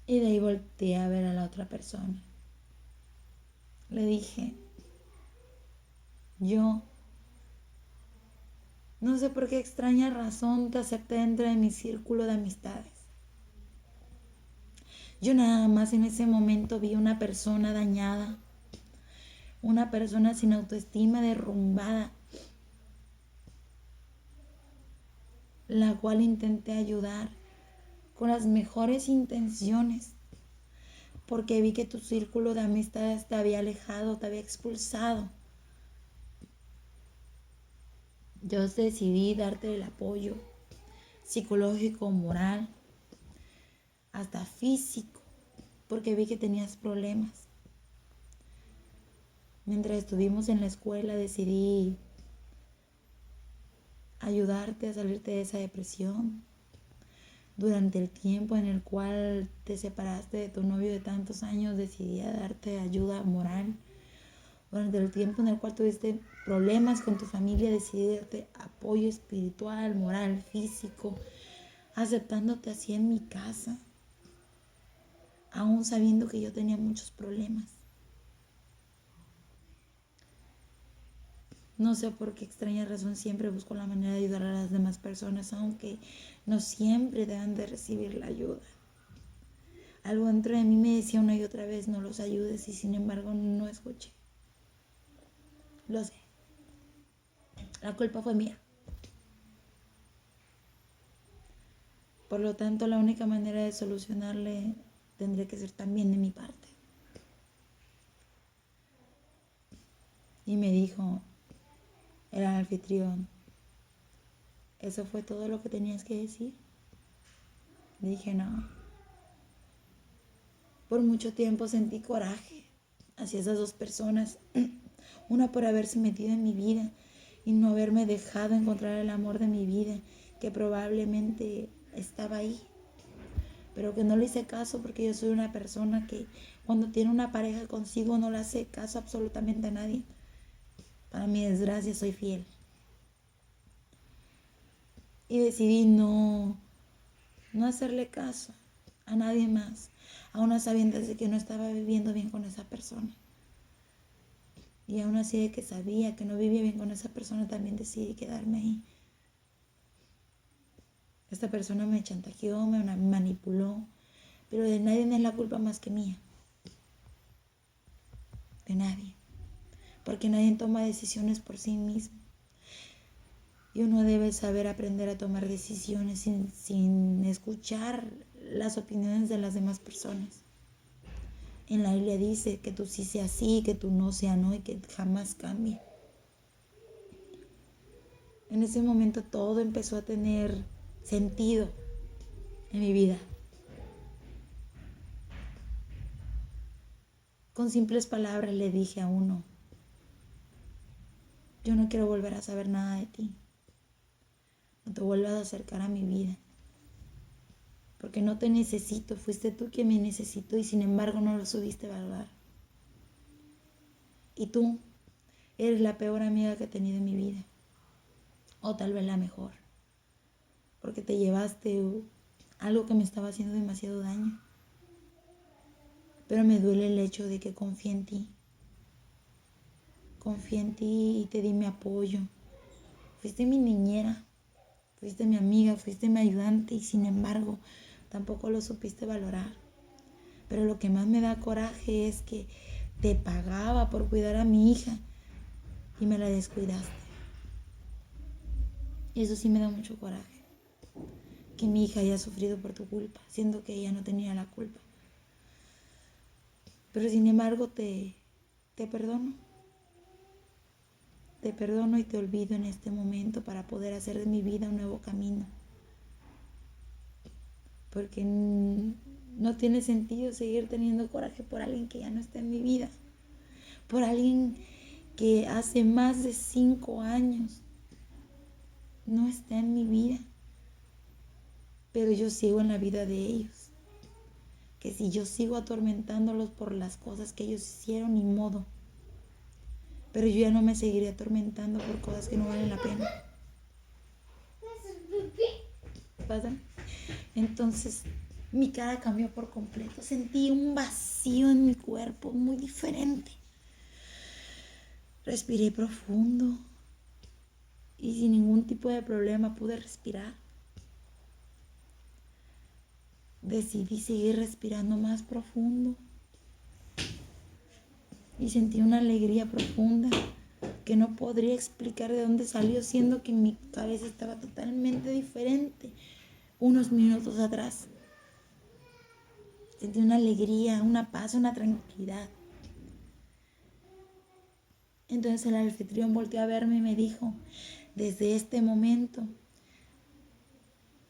Y de ahí volteé a ver a la otra persona. Le dije, yo no sé por qué extraña razón te acepté dentro de mi círculo de amistades. Yo nada más en ese momento vi una persona dañada, una persona sin autoestima, derrumbada, la cual intenté ayudar con las mejores intenciones, porque vi que tu círculo de amistades te había alejado, te había expulsado. Yo decidí darte el apoyo psicológico, moral, hasta físico, porque vi que tenías problemas. Mientras estuvimos en la escuela decidí ayudarte a salirte de esa depresión. Durante el tiempo en el cual te separaste de tu novio de tantos años, decidí darte ayuda moral. Durante el tiempo en el cual tuviste problemas con tu familia, decidí darte apoyo espiritual, moral, físico, aceptándote así en mi casa, aún sabiendo que yo tenía muchos problemas. No sé por qué extraña razón siempre busco la manera de ayudar a las demás personas, aunque no siempre deben de recibir la ayuda. Algo dentro de mí me decía una y otra vez, no los ayudes, y sin embargo no escuché. Lo sé. La culpa fue mía. Por lo tanto, la única manera de solucionarle tendría que ser también de mi parte. Y me dijo el anfitrión, ¿eso fue todo lo que tenías que decir? Le dije, no. Por mucho tiempo sentí coraje hacia esas dos personas. Una por haberse metido en mi vida y no haberme dejado encontrar el amor de mi vida, que probablemente estaba ahí, pero que no le hice caso porque yo soy una persona que cuando tiene una pareja consigo no le hace caso absolutamente a nadie. Para mi desgracia soy fiel. Y decidí no hacerle caso a nadie más, aún a sabiendas de que no estaba viviendo bien con esa persona. Y aún así de que sabía que no vivía bien con esa persona, también decidí quedarme ahí. Esta persona me chantajeó, me manipuló, pero de nadie es la culpa más que mía. De nadie. Porque nadie toma decisiones por sí mismo. Y uno debe saber aprender a tomar decisiones sin escuchar las opiniones de las demás personas. En la Biblia dice que tú sí sea sí, que tú no sea no y que jamás cambie. En ese momento todo empezó a tener sentido en mi vida. Con simples palabras le dije a uno, yo no quiero volver a saber nada de ti. No te vuelvas a acercar a mi vida. Porque no te necesito, fuiste tú quien me necesitó y sin embargo no lo subiste valorar. Y tú eres la peor amiga que he tenido en mi vida. O tal vez la mejor. Porque te llevaste algo que me estaba haciendo demasiado daño. Pero me duele el hecho de que confié en ti. Confié en ti y te di mi apoyo. Fuiste mi niñera. Fuiste mi amiga, fuiste mi ayudante y sin embargo tampoco lo supiste valorar. Pero lo que más me da coraje es que te pagaba por cuidar a mi hija y me la descuidaste. Y eso sí me da mucho coraje. Que mi hija haya sufrido por tu culpa, siendo que ella no tenía la culpa. Pero sin embargo te perdono. Te perdono y te olvido en este momento para poder hacer de mi vida un nuevo camino. Porque no tiene sentido seguir teniendo coraje por alguien que ya no está en mi vida. Por alguien que hace más de 5 años no está en mi vida. Pero yo sigo en la vida de ellos. Que si yo sigo atormentándolos por las cosas que ellos hicieron, ni modo. Pero yo ya no me seguiré atormentando por cosas que no valen la pena. ¿Pasa? Entonces, Mi cara cambió por completo. Sentí un vacío en mi cuerpo muy diferente. Respiré profundo y sin ningún tipo de problema pude respirar. Decidí seguir respirando más profundo y sentí una alegría profunda que no podría explicar de dónde salió, siendo que mi cabeza estaba totalmente diferente unos minutos atrás. Sentí una alegría, una paz, una tranquilidad. Entonces el anfitrión volteó a verme y me dijo: desde este momento,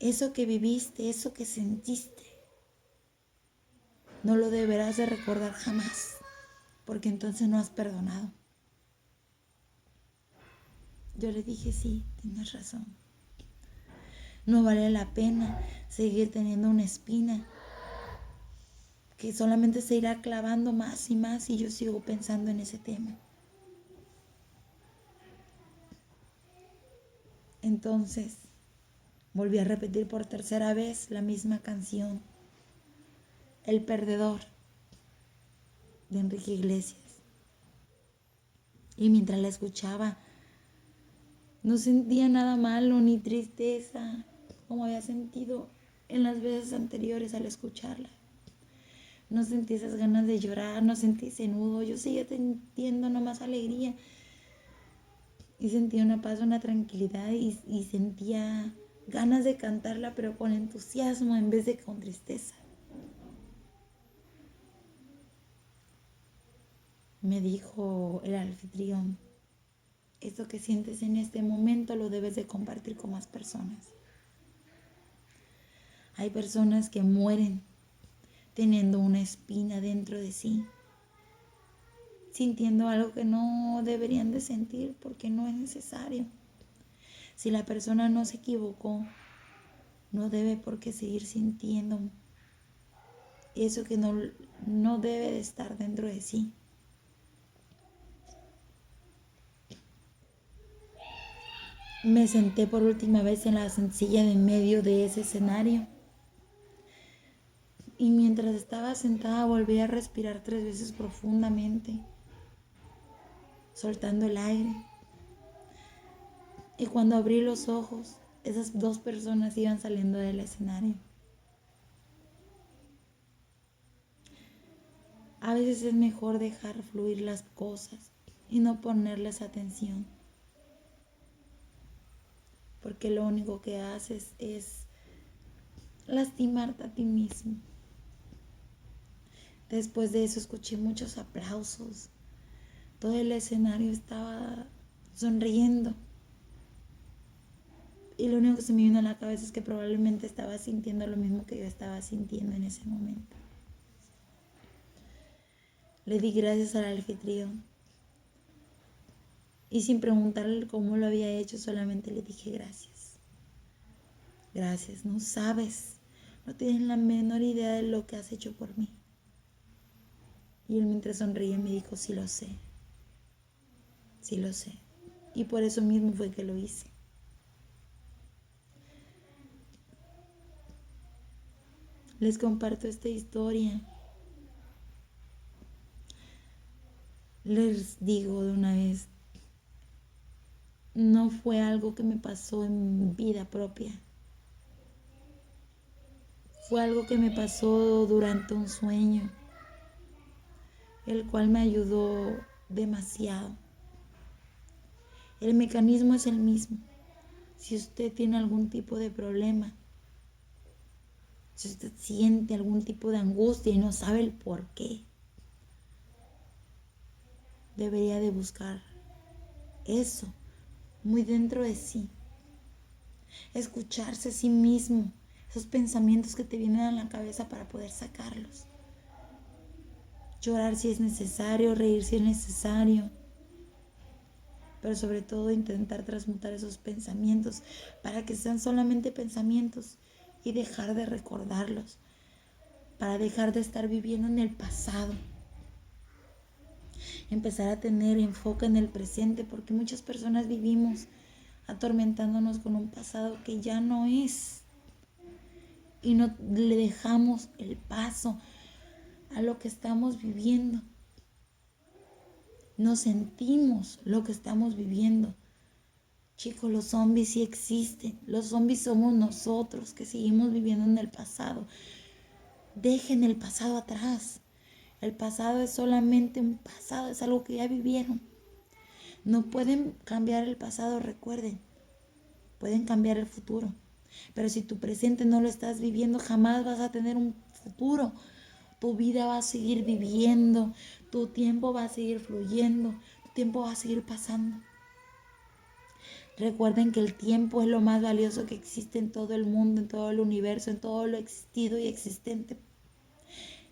eso que viviste, eso que sentiste, no lo deberás de recordar jamás, porque entonces no has perdonado. Yo le dije: sí, tienes razón. No vale la pena seguir teniendo una espina que solamente se irá clavando más y más y yo sigo pensando en ese tema. Entonces volví a repetir por tercera vez la misma canción, El Perdedor, de Enrique Iglesias. Y mientras la escuchaba, no sentía nada malo ni tristeza como había sentido en las veces anteriores al escucharla. No sentí esas ganas de llorar, no sentí ese nudo, yo seguía sintiendo nomás alegría. Y sentía una paz, una tranquilidad y sentía ganas de cantarla, pero con entusiasmo en vez de con tristeza. Me dijo el anfitrión: esto que sientes en este momento lo debes de compartir con más personas. Hay personas que mueren teniendo una espina dentro de sí, sintiendo algo que no deberían de sentir porque no es necesario. Si la persona no se equivocó, no debe por qué seguir sintiendo eso que no debe de estar dentro de sí. Me senté por última vez en la silla de en medio de ese escenario. Y mientras estaba sentada volví a respirar 3 veces profundamente, soltando el aire. Y cuando abrí los ojos, esas 2 personas iban saliendo del escenario. A veces es mejor dejar fluir las cosas y no ponerles atención, porque lo único que haces es lastimarte a ti mismo. Después de eso escuché muchos aplausos. Todo el escenario estaba sonriendo. Y lo único que se me vino a la cabeza es que probablemente estaba sintiendo lo mismo que yo estaba sintiendo en ese momento. Le di gracias al anfitrión. Y sin preguntarle cómo lo había hecho, solamente le dije gracias. Gracias, no sabes, no tienes la menor idea de lo que has hecho por mí. Y él mientras sonreía me dijo: sí lo sé, sí lo sé. Y por eso mismo fue que lo hice. Les comparto esta historia. Les digo de una vez, no fue algo que me pasó en vida propia. Fue algo que me pasó durante un sueño, el cual me ayudó demasiado. El mecanismo es el mismo. Si usted tiene algún tipo de problema, si usted siente algún tipo de angustia y no sabe el por qué, debería de buscar eso muy dentro de sí. Escucharse a sí mismo, esos pensamientos que te vienen a la cabeza para poder sacarlos. Llorar si es necesario, reír si es necesario, pero sobre todo intentar transmutar esos pensamientos para que sean solamente pensamientos y dejar de recordarlos, para dejar de estar viviendo en el pasado. Empezar a tener enfoque en el presente, porque muchas personas vivimos atormentándonos con un pasado que ya no es. y no le dejamos el paso a lo que estamos viviendo. No sentimos lo que estamos viviendo. Chicos, los zombies sí existen. Los zombies somos nosotros que seguimos viviendo en el pasado. Dejen el pasado atrás. El pasado es solamente un pasado, es algo que ya vivieron. No pueden cambiar el pasado, recuerden. Pueden cambiar el futuro. Pero si tu presente no lo estás viviendo, jamás vas a tener un futuro. Tu vida va a seguir viviendo, tu tiempo va a seguir fluyendo, tu tiempo va a seguir pasando. Recuerden que el tiempo es lo más valioso que existe en todo el mundo, en todo el universo, en todo lo existido y existente.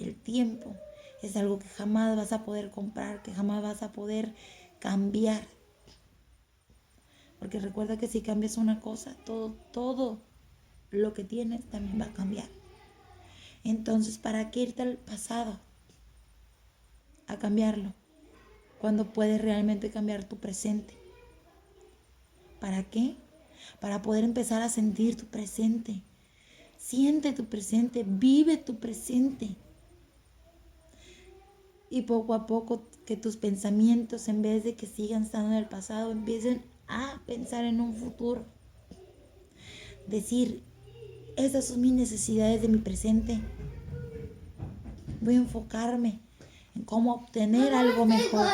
El tiempo es algo que jamás vas a poder comprar, que jamás vas a poder cambiar. Porque recuerda que si cambias una cosa, todo lo que tienes también va a cambiar. Entonces, ¿para qué irte al pasado a cambiarlo cuando puedes realmente cambiar tu presente? ¿Para qué? Para poder empezar a sentir tu presente. Siente tu presente, vive tu presente. Y poco a poco que tus pensamientos, en vez de que sigan estando en el pasado, empiecen a pensar en un futuro. Decir, esas son mis necesidades de mi presente. Voy a enfocarme en cómo obtener algo mejor.